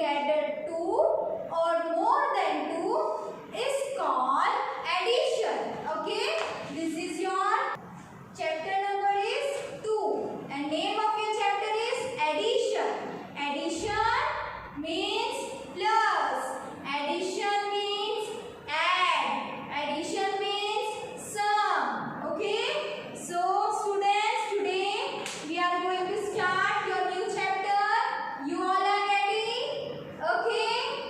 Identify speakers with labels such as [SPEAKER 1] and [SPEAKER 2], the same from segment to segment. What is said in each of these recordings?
[SPEAKER 1] together two or more than two is called addition. Okay, this is your chapter number is 2 and name of your chapter is addition. Addition means plus, addition means add, addition means sum. Okay, so students, today we are going to start your new chapter. You all are ready? Okay,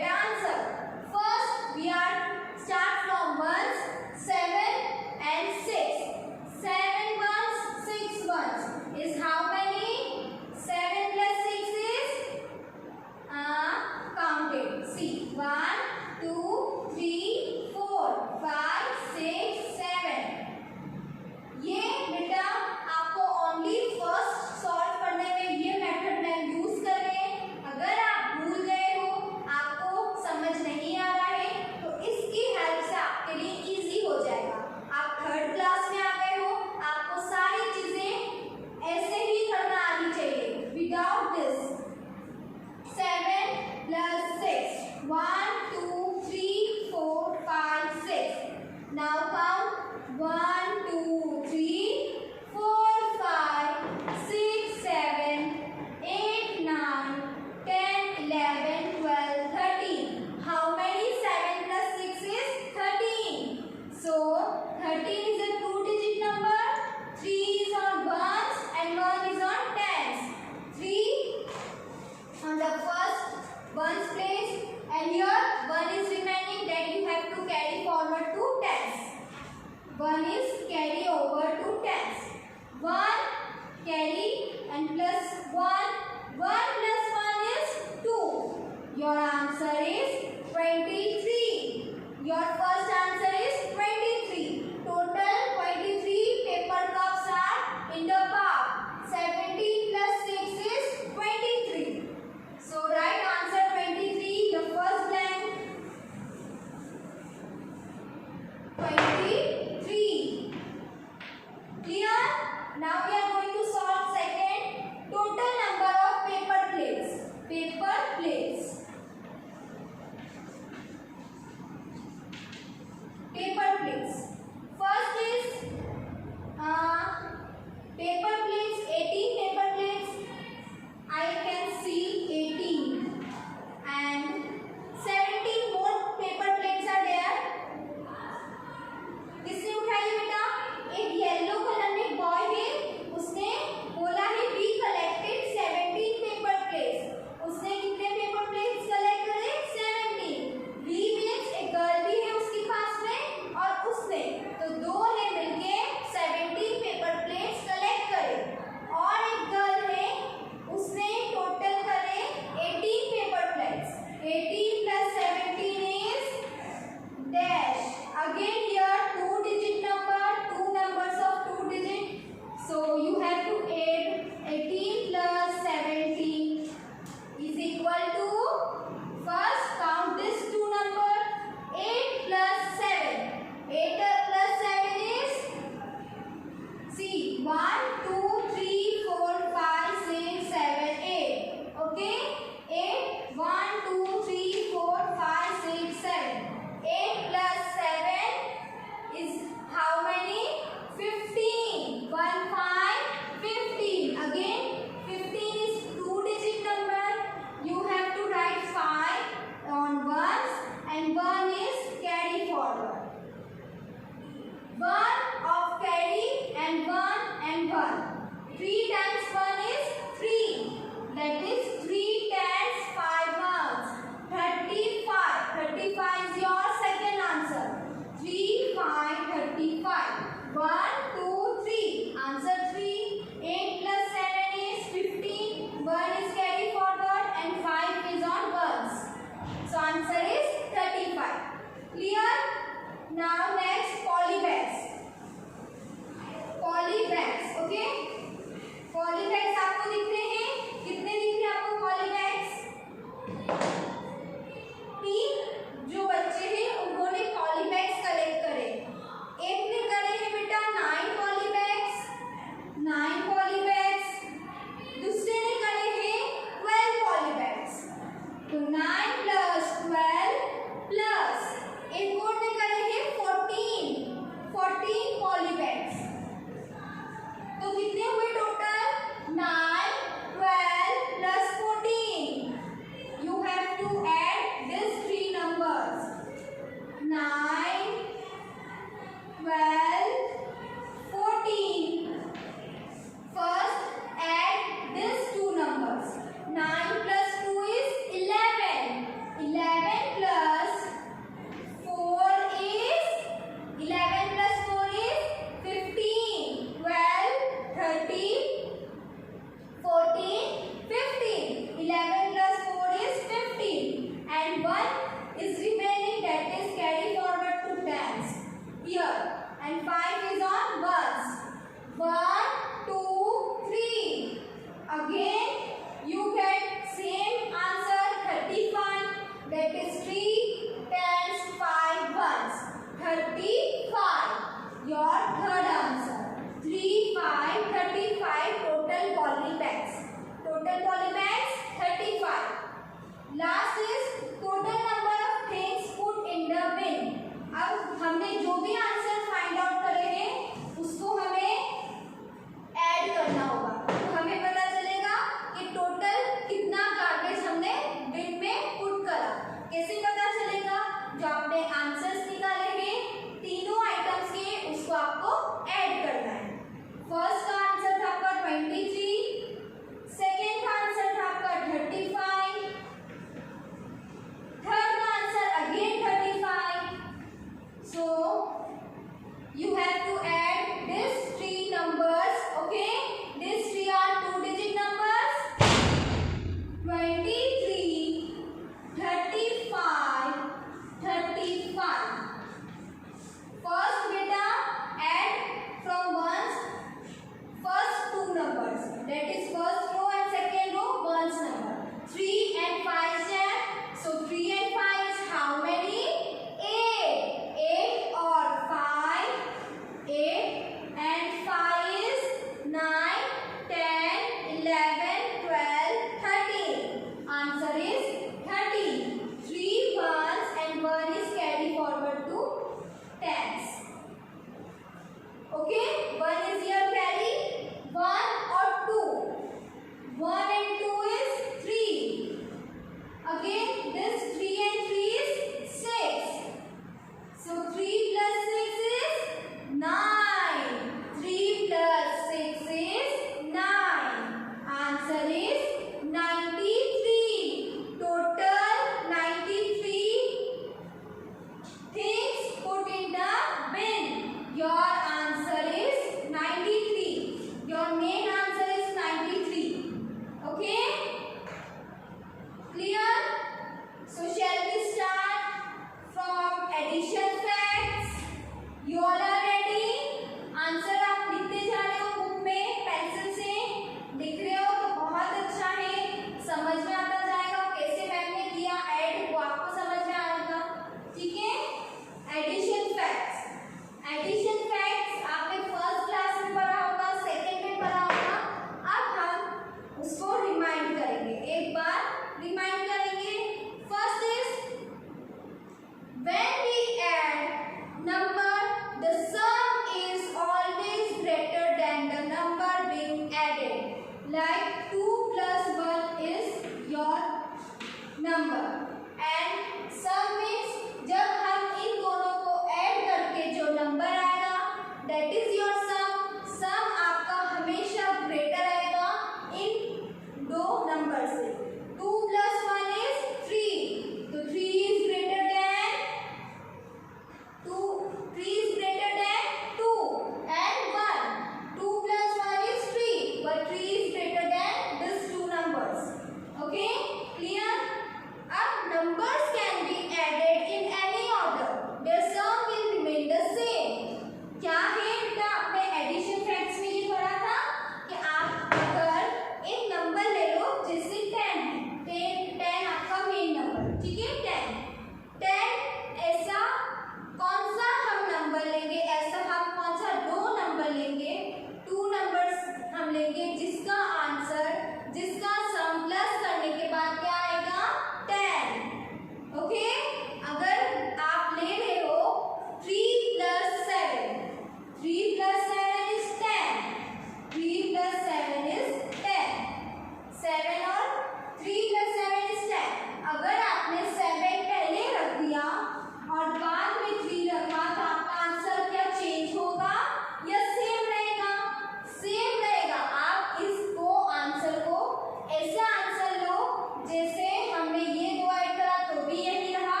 [SPEAKER 1] जैसे हमने ये दो add करा तो भी यही रहा,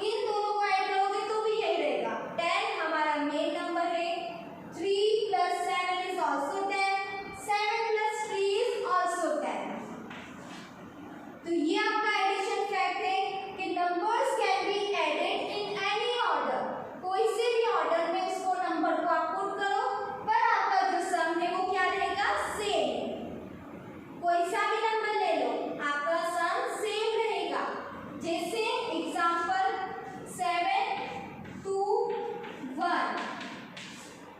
[SPEAKER 1] इन दोनों को ऐड करोगे तो भी यही रहेगा। 10 हमारा मेन नंबर है। 3 + 7 is also 10, 7 + 3 is also 10। तो ये आपका एडिशन फैक्ट है कि numbers can be added in any order, कोई से भी ऑर्डर में उसको नंबर को आप पुट करो, पर आपका जो सम है वो क्या रहेगा, सेम। कोई सा भी नंबर ले लो, आपका सम सेम रहेगा। जैसे एग्जांपल 7, 2, 1,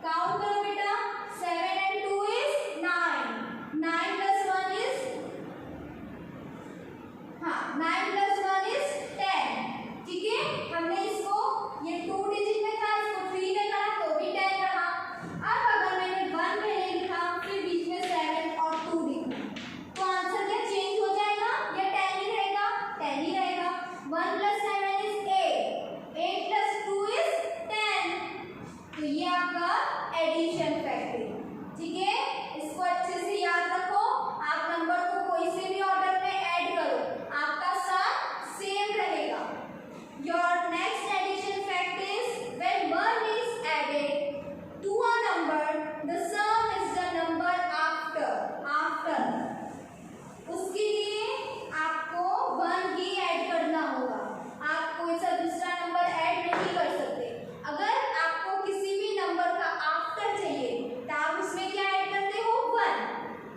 [SPEAKER 1] काउंट करो बेटा। 7 and 2 is 9, 9 + 1 is 9 + 1 is 10। ठीक है, हमने इसको ये 2 डिजिट में था, इसको 3 में करा तो भी 10 रहा। अब अगर मैंने 1 पहले लिखा फिर बीच में 7 और 2 लिखा तो आंसर क्या चेंज हो जाएगा या 10 ही रहेगा, 10 ही रहेगा। 1 + 7 is 8, 8 + 2 is 10। तो ये आपका एडिशन फैक्ट है। ठीक है, इसको अच्छे से याद रखो। आप नंबर को कोई से भी ऑर्डर में ऐड करो, आपका सम सेम रहेगा। Your next addition fact is when 1 is added to a number the sum is the number after। उसके लिए आपको 1 ही ऐड करना होगा, आप कोई सा दूसरा नंबर ऐड नहीं कर सकते। अगर आपको किसी भी नंबर का आफ्टर चाहिए तो आप उसमें क्या ऐड करते हो, 1,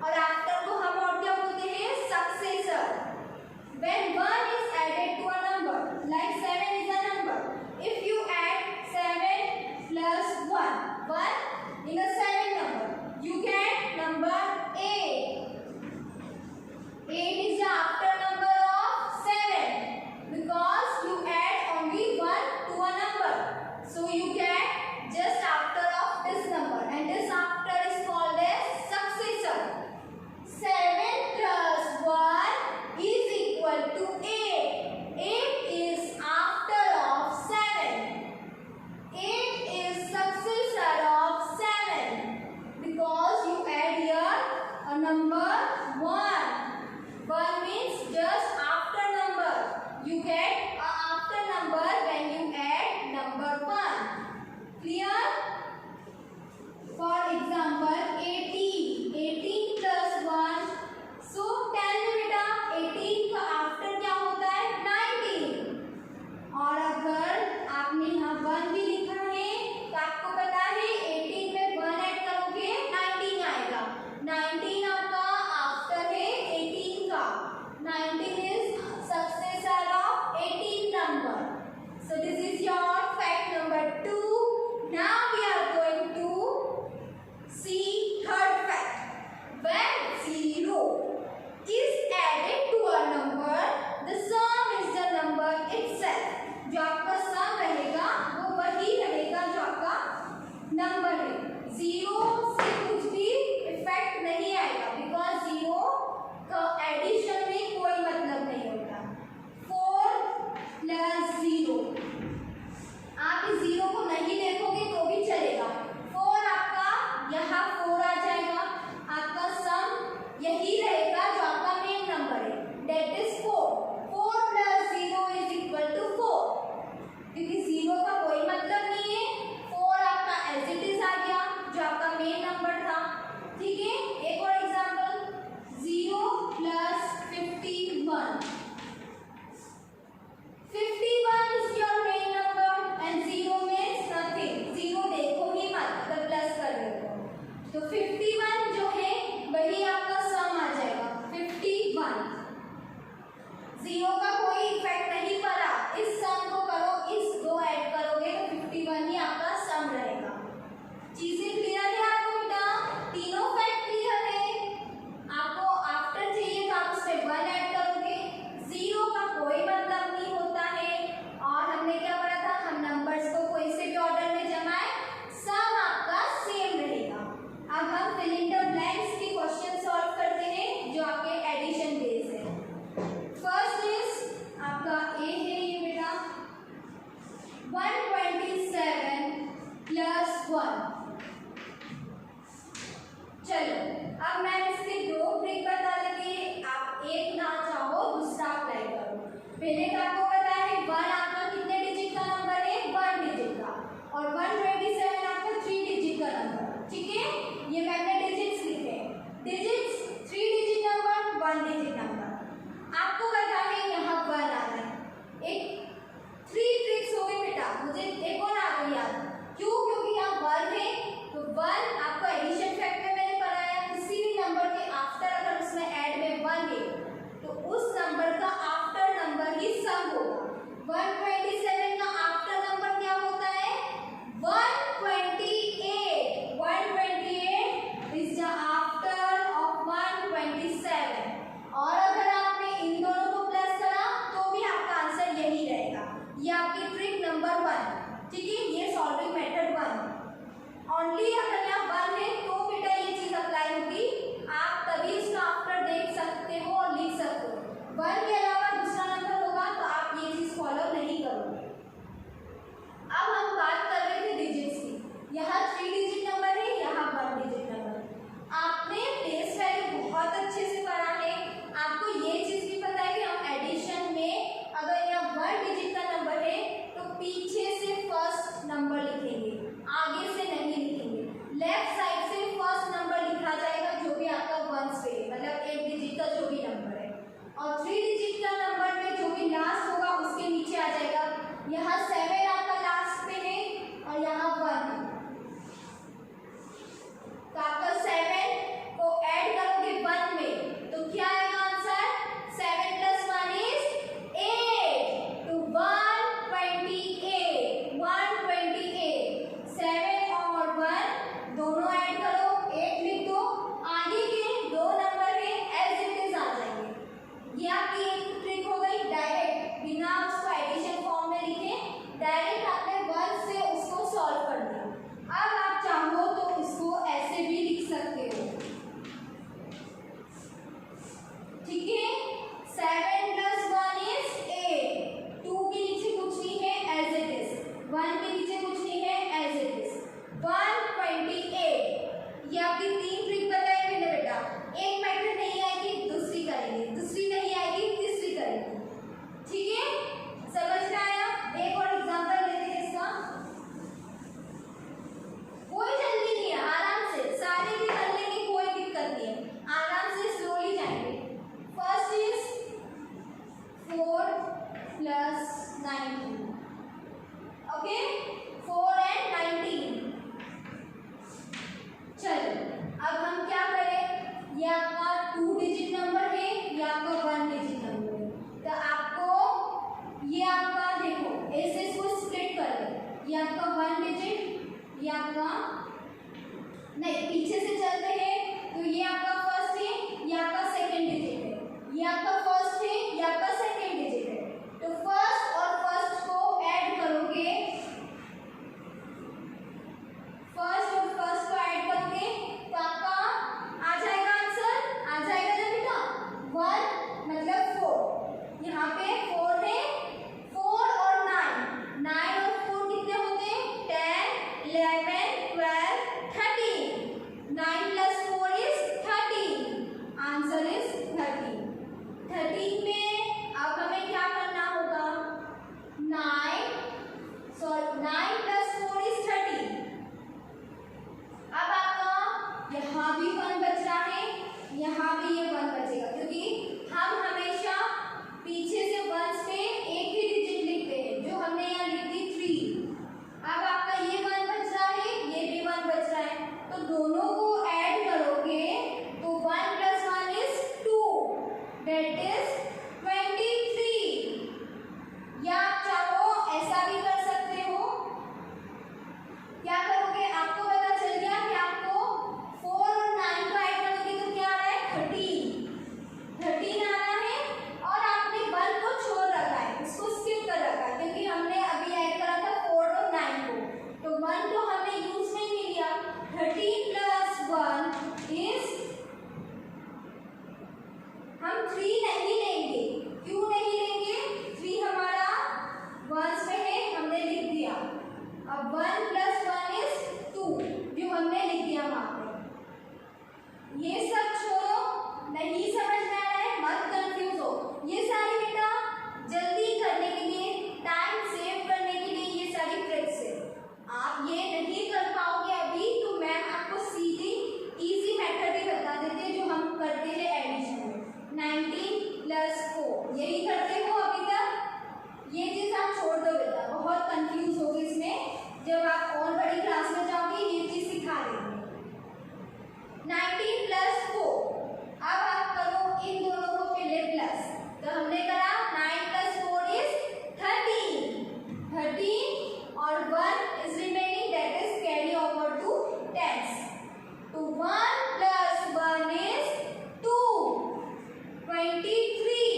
[SPEAKER 1] और आफ्टर को हम और क्या बोलते हैं, successor. When 1 is added to a number, like 7 is a number, if you add 7 + 1 in a 7 number, you get number 8. 8 is the after number of 7 because you add only 1 to a number. So you get just after of this number and this after is called as successor. 7 + 1 is equal to 8. 8 is after of 7. 8 is successor of 7 because you add here a number 1. 1 means just after number. You get a after number when you add number 1. Clear? For example 18, 18 + 1, so tell me बेटा 18 का after क्या होता है, 19। और अगर आपने यहाँ 1 भी लिखा है तो आपको पता है 18 में 1 ऐड करोगे 19 आएगा। 19 आपका आफ्टर है 18 का। 19 is successor of 18 number. So this is your fact number 2. Now we are going to see third fact. When 0 is added to a number, the sum is the number itself. जो आपका सम रहेगा वो वही रहेगा जो आपका नंबर है। 0 से कुछ भी इफेक्ट नहीं आएगा बिकॉज 0 का एडिशन में कोई मतलब नहीं होता। 4 + 0, आप इस 0 को नहीं देखोगे तो भी चलेगा। 4 आपका यहाँ 4 आ जाएगा, आपका सम यही रहेगा जो आपका मेन नंबर है, that is 4। 4 + 0 is equal to 4 क्योंकि 0 का कोई मतलब नहीं है। 4 आपका एज इट इज आ गया जो आपका मेन नंबर था। ठीक है, एक और example 0 + 51। 51 is your main number and 0 means nothing। 0 देखो ही मत, अगर प्लस कर दे तो 51 जो है वही आपका सम आ जाएगा 51। 0 का कोई इफेक्ट नहीं पड़ा, इस सम को करो, इस 2 ऐड करोगे तो 51 ही आपका सम रहेगा। चीजें क्लियर है आपको बेटा? तीनों फैक्ट क्लियर है। आपको आफ्टर चाहिए तो आप उसमें 1 ऐड करोगे, 0 का कोई मतलब नहीं होता है। और हमने क्या पढ़ा था, हम नंबर्स को कोई से भी ऑर्डर में जमाए, सम आपका सेम रहेगा। अब हम फिल इन द ब्लैंक्स के क्वेश्चन सॉल्व करते हैं जो आपके एडिशन बेस्ड है। फर्स्ट इज पहले तो आपको पता है 1 आपका कितने डिजिट का नंबर है, 1 डिजिट का, और 127 आपका 3 डिजिट का नंबर। ठीक है, ये मैंने डिजिट्स लिखे, digits 3 digit number, 1 digit number. आपको पता है यहाँ 1 आ रहा है, एक 3 ट्रिक्स हो गई बेटा, मुझे एक और आ गई याद। क्यों? क्योंकि यहाँ 1 है, तो 1 आपको एडिशन फैक्टर मैंने पढ़ाया, किसी भी नंबर के आफ्टर अगर उसमें ऐड में 1 है तो उस नंबर का आफ्टर नंबर ही सम होगा। 127 का आफ्टर नंबर क्या होता है? 128। 128 इज द आफ्टर ऑफ 127। और अगर आपने इन दोनों को प्लस करा तो भी आपका आंसर यही रहेगा। ये आपकी ट्रिक नंबर 1। ठीक है, ये सॉल्विंग मेथड 1। ओनली अगर यहाँ 1 है तो बेटा ये चीज अप्लाई होगी, आप तभी इसका आफ्टर देख सकते हो और लिख सकते हो। 1 के अलावा दूसरा नंबर होगा तो आप ये चीज फॉलो नहीं करोगे। अब हम बात कर रहे थे डिजिट्स की, यहाँ 3 डिजिट नंबर है, यहाँ 1 डिजिट नंबर। आपने बेस वैल्यू बहुत अच्छे से पढ़ा है, आपको ये चीज भी पता है कि हम एडिशन में अगर यहाँ 1 डिजिट का नंबर है तो पीछे से फर्स्ट नंबर लिखेंगे, आगे से नहीं लिखेंगे। लेफ्ट साइड से फर्स्ट नंबर लिखा जाएगा जो भी आपका 1 पे, मतलब 1 डिजिट का जो भी नंबर है, और 3 डिजिट का नंबर में जो भी लास्ट होगा उसके नीचे आ जाएगा। यहाँ 7 आपका लास्ट पे है और यहाँ 1 है, तो आपका 7 को ऐड करोगे 1 में तो क्या आएगा आंसर? 7 + 1 = 8, तो 128। 128 7 और 1 दोनों ऐड करो, 8 लिख दो, आगे के 2 नंबर है एज इट इज आ जाएंगे। ये आपकी एक ट्रिक हो गई, डायरेक्ट बिना उसको एडिशन फॉर्म में लिखे डायरेक्ट आपने 1 से उसको सॉल्व कर दिया। अब आप चाहो तो इसको ऐसे भी लिख सकते हो। ठीक है, 7 + 1 = 8। 2 के नीचे कुछ नहीं है एज इट इज, 1 के नीचे कुछ नहीं है एज इट इज। 128। ये आपकी 3 ट्रिक बताई मैंने बेटा, एक मेथड नहीं आएगी दूसरी करेंगे, दूसरी नहीं आएगी तीसरी करेंगे। ठीक है, समझ में आया? एक और एग्जांपल लेते हैं इसका, कोई जल्दी नहीं है, आराम से सारे भी कर लेंगे, कोई दिक्कत नहीं है, आराम से स्लोली जाएंगे। First is 4 + 19। Okay, 4 and 19। चलो अब हम क्या करें, ये आपका 2 डिजिट नंबर है, ये आपका 1 डिजिट नंबर है, तो आपको ये आपका देखो ऐसे इसको स्प्लिट कर दो, ये आपका 1 डिजिट, ये आपका नहीं, पीछे से चलते हैं तो ये आपका फर्स्ट है, ये आपका सेकंड डिजिट है, ये आपका फर्स्ट है, ये आपका सेकंड डिजिट है, तो फर्स्ट और फर्स्ट को ऐड करोगे, फर्स्ट और फर्स्ट को ऐड करोगे तो आपका आ जाएगा आंसर, आ जाएगा ना बेटा 1 मतलब 4। यहाँ पे 4 है, 4 और 9, 9 और 4 कितने होते हैं? 10, 11, 12, 13। 9 + 4 यही करते हो अभी तक? ये चीज आप छोड़ दो बेटा, बहुत कंफ्यूज होगी इसमें। जब आप और बड़ी क्लास में जाओगे ये चीज सिखा देंगे। 19 + 4, अब आप करो इन दोनों को पहले प्लस। तो हमने करा 9 + 4 = 13 और 1 is remaining, that is carry over to tens. तो 1 + 1 is 2, 23.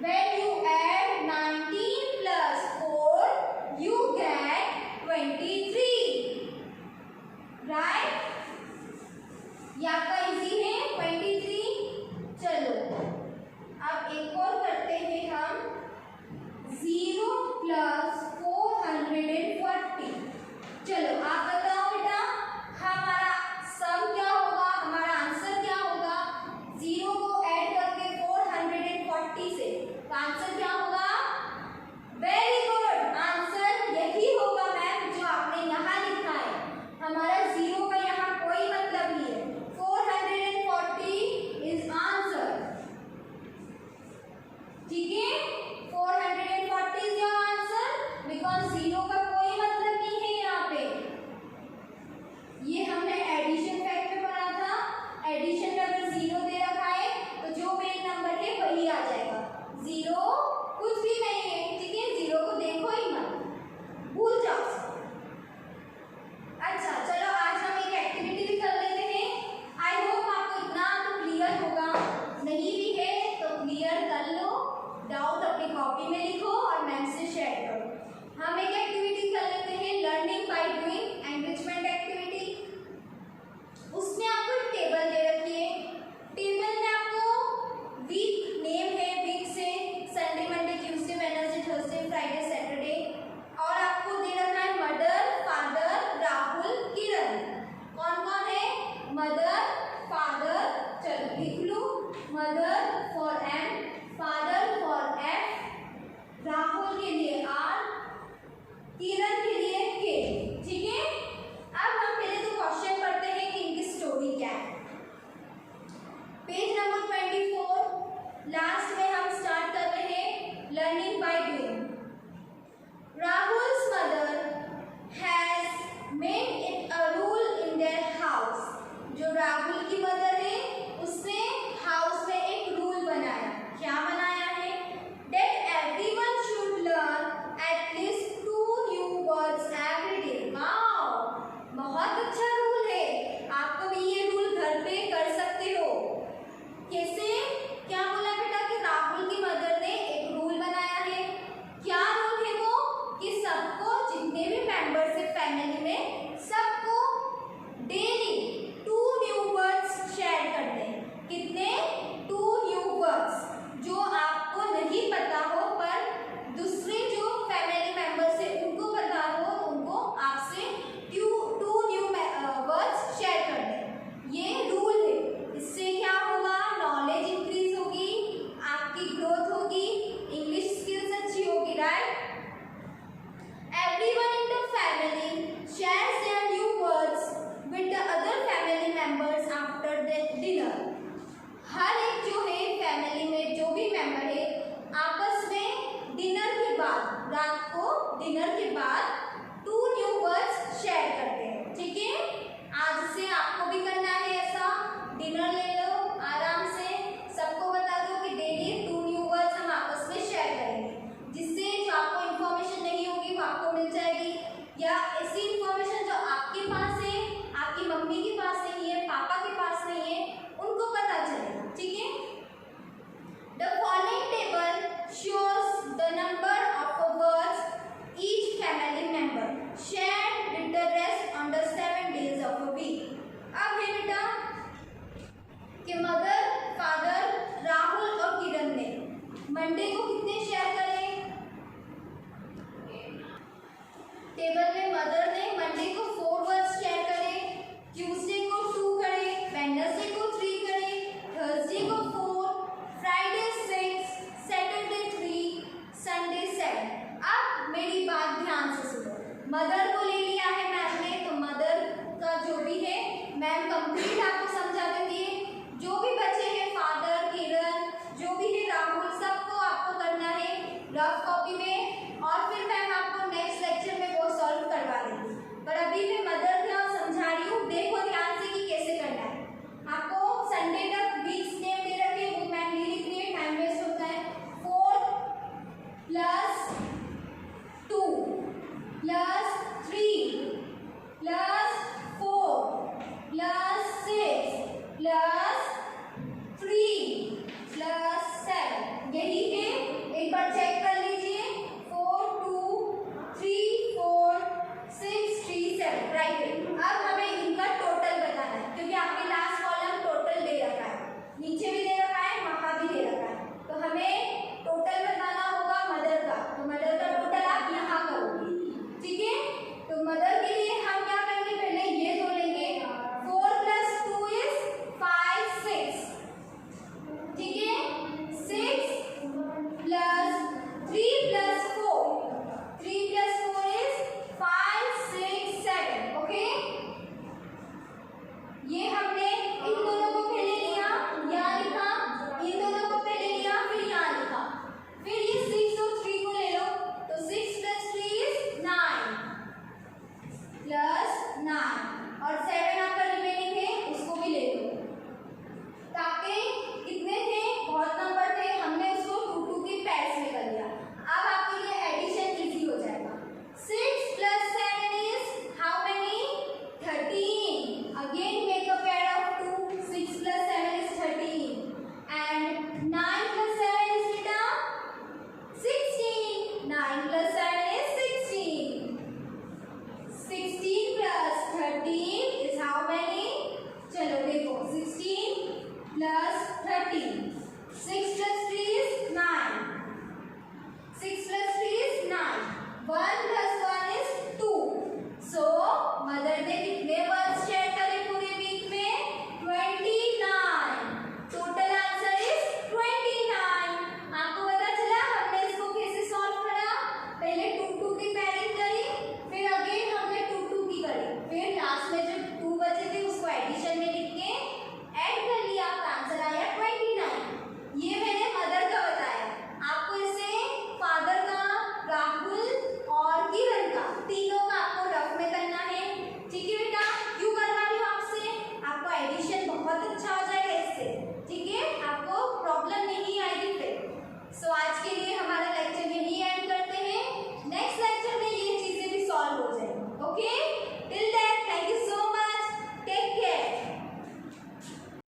[SPEAKER 1] When you add 19 + 4, you get 23, right? ये आपका इजी है 23। चलो अब एक और करते हैं हम, 0 + 440। चलो आप बताओ बेटा, हमारा सम क्या होगा, हमारा आंसर क्या होगा? 0 को ऐड करके 440 से, तो आंसर क्या होगा? वेरी गुड, आंसर यही होगा मैम जो आपने यहाँ लिखा है। हमारा 0 का यहाँ कोई मतलब नहीं है, 440 इज आंसर। ठीक है, 440 इज योर आंसर, बिकॉज 0 का कोई मतलब नहीं है यहाँ पे। ये हमने एडिशन फैक्ट में पढ़ा था, एडिशन में अगर 0 दे रखा है तो जो मेन नंबर है वही आ जाएगा, 0 कुछ भी नहीं है। ठीक है, 0 को देखो ही मत, भूल जाओ। अच्छा चलो आज हम एक एक्टिविटी भी कर लेते हैं। आई होप आपको इतना तो क्लियर होगा, नहीं भी है तो क्लियर कर लो, डाउट अपनी कॉपी में लिखो और मैम से शेयर करो। हम एक एक्टिविटी कर लेते हैं, learning by doing, enrichment activity. उसमें आपको एक टेबल दे रखी है, टेबल में आपको वीक नेम है, वीक से Sunday, Monday, Tuesday, Wednesday, Thursday, Friday, Saturday, और आपको दे रखा है मदर, फादर, राहुल, किरण। कौन कौन है? मदर, फादर, चलो लिख लो, mother for M, father for F, Rahul के लिए R, किरण के लिए K। ठीक है, अब हम पहले तो क्वेश्चन पढ़ते हैं कि इनकी स्टोरी क्या है। पेज नंबर 24 लास्ट में हम स्टार्ट कर रहे हैं learning by doing. Rahul's mother has made it a rule in their house. जो राहुल की मदर है उसने हाउस में एक रूल बनाया। क्या बनाया है? That everyone should learn at least 2 new words every day. Wow, बहुत अच्छा रूल है। आपको भी ये रूल घर पे कर सकते हो। कैसे? क्या बोला बेटा कि राहुल की मदर ने एक रूल बनाया है। क्या रूल है वो? कि सबको, जितने भी मेंबर्स है फैमिली में, सबको डेली 2 न्यू वर्ड्स शेयर करते हैं। कितने? 2 न्यू वर्ड्स जो आपको नहीं पता हो पर दूसरे जो फैमिली मेंबर्स है उनको पता हो, उनको आपसे 2 न्यू वर्ड्स शेयर करते हैं। ये रूल है। इससे क्या होगा? नॉलेज इंक्रीज होगी, आपकी ग्रोथ होगी, इंग्लिश स्किल्स अच्छी होगी, right? Everyone in the family shares their new words with the other family members after the dinner. हर एक जो है फैमिली में जो भी मेंबर है आपस में डिनर के बाद, रात को डिनर के बाद 2 न्यू वर्ड्स शेयर करते हैं। ठीक है, आज से आपको भी करना है ऐसा। डिनर ले लो आराम से, सबको बता दो कि डेली 2 न्यू वर्ड्स हम आपस में शेयर करेंगे, जिससे जो आपको इन्फॉर्मेशन नहीं होगी वो आपको मिल जाएगी, या ऐसी इन्फॉर्मेशन जो आपके पास है, आपकी मम्मी के पास नहीं है, पापा के पास नहीं है, उनको पता चलेगा। ठीक है, the following table shows the number of words each family member share with the rest on the 7 days of a week. अब है बेटा कि मदर, फादर, राहुल और किरण ने मंडे को कितने शेयर करें? टेबल में मदर